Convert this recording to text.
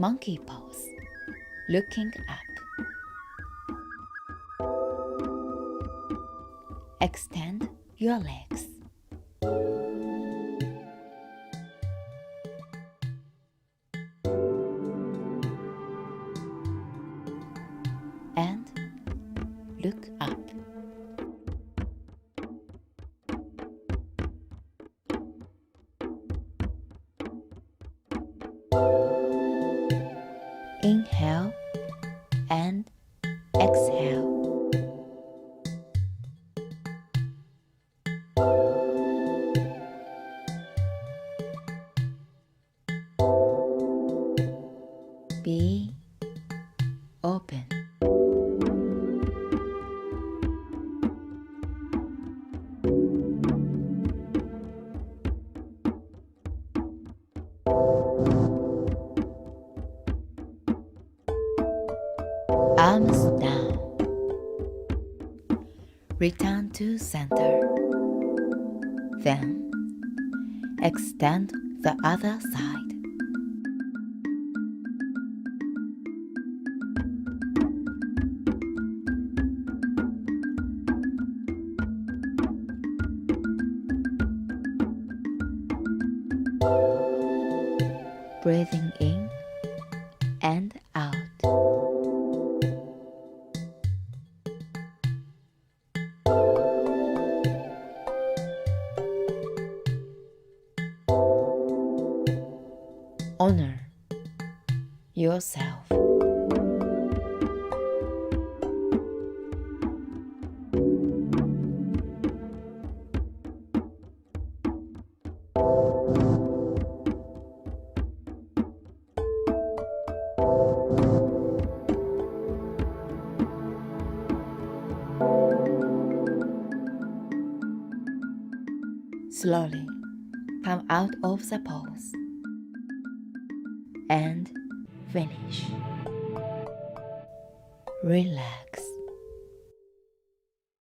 Monkey pose, looking up. Extend your legs. And look up. Inhale and exhale. Be open. Arms down. Return to center. Then extend the other side. Breathing in and out. Honor yourself. Slowly come out of the pose and finish. Relax.